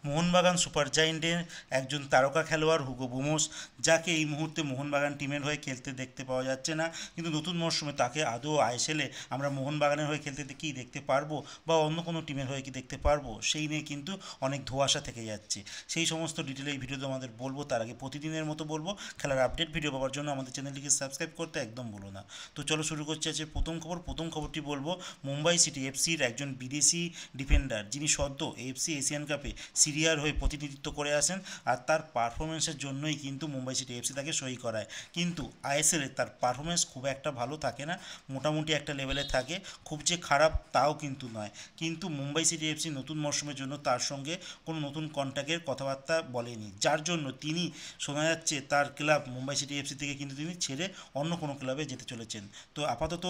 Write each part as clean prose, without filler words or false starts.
Mohun Bagan super জায়েন্টের একজন তারকা খেলোয়াড় হুগো বুমোস, যাকে এই মুহূর্তে মোহনবাগান টিমের হয়ে খেলতে দেখতে পাওয়া যাচ্ছে না, কিন্তু নতুন মরশুমে তাকে আদৌ আইএসএলে আমরা মোহনবাগানের হয়ে খেলতে কি দেখতে পারবো বা অন্য কোনো টিমের হয়ে কি দেখতে পারবো, সেই নিয়ে কিন্তু অনেক ধোঁয়াশা থেকে যাচ্ছে। সেই সমস্ত ডিটেলে এই ভিডিওতে আমাদের বলবো। তার আগে প্রতিদিনের মতো বলবো, খেলার আপডেট ভিডিও পাওয়ার জন্য আমাদের চ্যানেলটিকে সাবস্ক্রাইব করতে একদম ভুলো না। তো চলো শুরু করছি আছে প্রথম খবরটি বলবো মুম্বাই সিটি এফসির একজন বিদেশি ডিফেন্ডার, যিনি সদ্য এফসি এশিয়ান কাপে সিরিয়ার হয়ে প্রতিনিধিত্ব করে আসেন, আর তার পারফরমেন্সের জন্যই কিন্তু মুম্বাই সিটি এফসি তাকে সই করায়। কিন্তু আইএসএলে তার পারফরমেন্স খুব একটা ভালো থাকে না, মোটামুটি একটা লেভেলে থাকে, খুব যে খারাপ তাও কিন্তু নয়। কিন্তু মুম্বাই সিটি এফসি নতুন মরশুমের জন্য তার সঙ্গে কোনো নতুন কন্ট্রাক্টের কথাবার্তা বলেনি, যার জন্য তিনি, শোনা যাচ্ছে তার ক্লাব মুম্বাই সিটি এফসি থেকে কিন্তু তিনি ছেড়ে অন্য কোনো ক্লাবে যেতে চলেছেন। তো আপাতত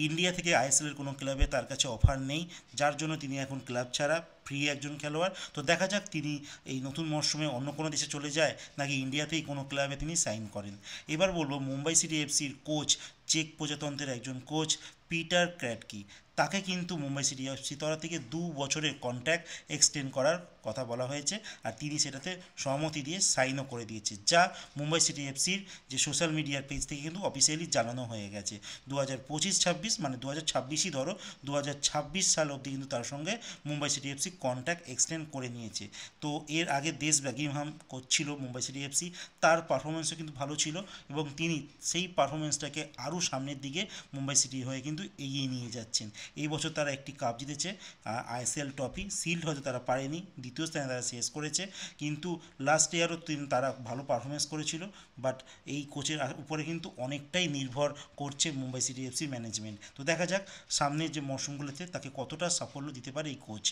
ইন্ডিয়া থেকে আইএসএলের কোনো ক্লাবে তার কাছে অফার নেই, যার জন্য তিনি এখন ক্লাব ছাড়া ফ্রি একজন খেলোয়াড়। তো দেখা যাক তিনি এই নতুন মরশুমে অন্য কোনো দেশে চলে যায় নাকি ইন্ডিয়াতেই কোনো ক্লাবে তিনি সাইন করেন। এবার বলবো মুম্বাই সিটি এফসির কোচ, চেক প্রজাতন্ত্রের একজন কোচ পিটার ক্র্যাটকি, তাকে কিন্তু মুম্বাই সিটি এফসি তরফ থেকে 2 বছরের কন্ট্রাক্ট এক্সটেন্ড করার কথা বলা হয়েছে, আর তিনি সেটাতে সহমতি দিয়ে সাইনও করে দিয়েছে, যা মুম্বাই সিটি এফসির যে সোশ্যাল মিডিয়ার পেজ থেকে কিন্তু অফিসিয়ালি জানানো হয়ে গেছে। 2025-26 মানে 2026ই ধরো, 2026 সাল অবধি কিন্তু তার সঙ্গে Mumbai city FC contract extend করে নিয়েছে। তো এর আগে দেশ ব্যাকিংহাম করছিল মুম্বাই সিটি এফসি, তার পারফরমেন্সও কিন্তু ভালো ছিল এবং তিনি সেই পারফরমেন্সটাকে আরও সামনের দিকে মুম্বাই সিটি হয়ে কিন্তু এগিয়ে নিয়ে যাচ্ছেন। এই বছর তারা একটি কাপ জিতেছে, আইএসএল ট্রফি, শিল্ড হয়তো তারা পারেনি, দ্বিতীয় স্থানে তারা শেষ করেছে, কিন্তু লাস্ট ইয়ারও তারা ভালো পারফরমেন্স করেছিল। বাট এই কোচের উপরে কিন্তু অনেকটাই নির্ভর করছে মুম্বাই সিটি এফসি ম্যানেজমেন্ট। তো দেখা যাক সামনের যে মরশুমগুলোতে তাকে কতটা সাফল্য দিতে পারে এই কোচ।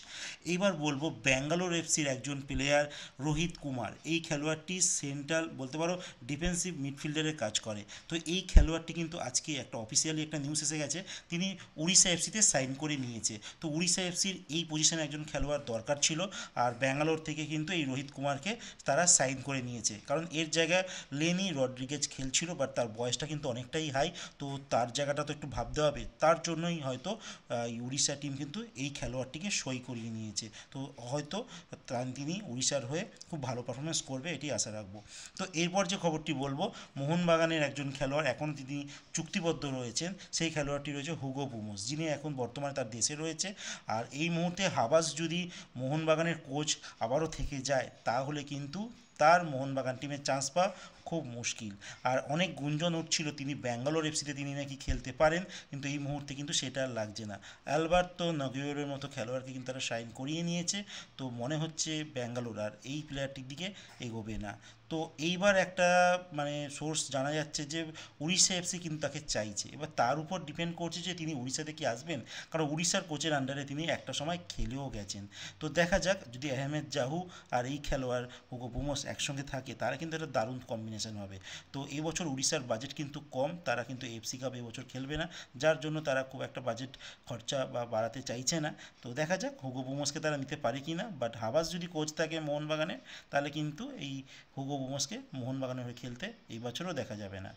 এইবার বলবো ব্যাঙ্গালোর এফসির একজন প্লেয়ার রোহিত কুমার, এই খেলোয়াড়টি সেন্ট্রাল বলতে পারো ডিফেন্সিভ মিডফিল্ডারের কাজ করে। তো এই খেলোয়াড়টি কিন্তু আজকে একটা অফিসিয়ালি একটা নিউজ এসে গেছে, তিনি উড়িষ্যা এফসিতে সাইন করে নিয়েছে। তো উড়িষ্যা এফসির এই পজিশনে একজন খেলোয়াড় দরকার ছিল, আর ব্যাঙ্গালোর থেকে কিন্তু এই রোহিত কুমারকে তারা সাইন করে নিয়েছে, কারণ এর জায়গায় লেনি রড্রিগেজ খেলছিল, বাট তার বয়সটা কিন্তু অনেকটাই হাই, তো তার জায়গাটা তো একটু ভাবতে হবে, তার জন্যই হয়তো উড়িষ্যা টিম কিন্তু এই খেলোয়াড়টিকে সই করিয়ে নিয়েছে। তো হয়তো তিনি উড়িষ্যার হয়ে খুব ভালো পারফরমেন্স করবে, এটি আশা রাখবো। তো এরপর যে খবরটি বলবো, মোহনবাগানের একজন খেলোয়াড় এখন তিনি চুক্তিবদ্ধ রয়েছেন, সেই খেলোয়াড়টি রয়েছে হুগো বুমোস, যিনি এখন বর্তমানে তার দেশে রয়েছে। আর এই মুহূর্তে হাবাস যদি মোহনবাগানের কোচ আবারও থেকে যায়, তাহলে কিন্তু তার মোহনবাগান টিমের চান্স পাওয়া খুব মুশকিল। আর অনেক গুঞ্জন উঠছিল তিনি ব্যাঙ্গালোর এফসিতে তিনি নাকি খেলতে পারেন, কিন্তু এই মুহূর্তে কিন্তু সেটা আর লাগছে না। অ্যালবার্তো নগিওরের মতো খেলোয়াড়কে কিন্তু তারা সাইন করিয়ে নিয়েছে, তো মনে হচ্ছে ব্যাঙ্গালোর আর এই প্লেয়ারটির দিকে এগোবে না। তো এইবার একটা মানে সোর্স জানা যাচ্ছে যে উড়িষ্যা এফসি কিন্তু তাকে চাইছে, এবার তার উপর ডিপেন্ড করছে যে তিনি উড়িষ্যাতে কি আসবেন, কারণ উড়িষ্যার কোচের আন্ডারে তিনি একটা সময় খেলেও গেছেন। তো দেখা যাক, যদি আহমেদ জাহু আর এই খেলোয়াড় হুগো বুমোস একসঙ্গে থাকে, তারা কিন্তু একটা দারুণ কম্বিনেশন হবে। তো এবছর উড়িষ্যার বাজেট কিন্তু কম, তারা কিন্তু এফসি কাপ এবছর খেলবে না, যার জন্য তারা খুব একটা বাজেট খরচা বা বাড়াতে চাইছে না। তো দেখা যাক হুগো বুমোসকে তারা নিতে পারে কি না, বাট হাবাস যদি কোচ থাকে মোহনবাগানে, তাহলে কিন্তু এই হুগো বুমোসকে মোহনবাগানের হয়ে খেলতে এই বছরও দেখা যাবে না।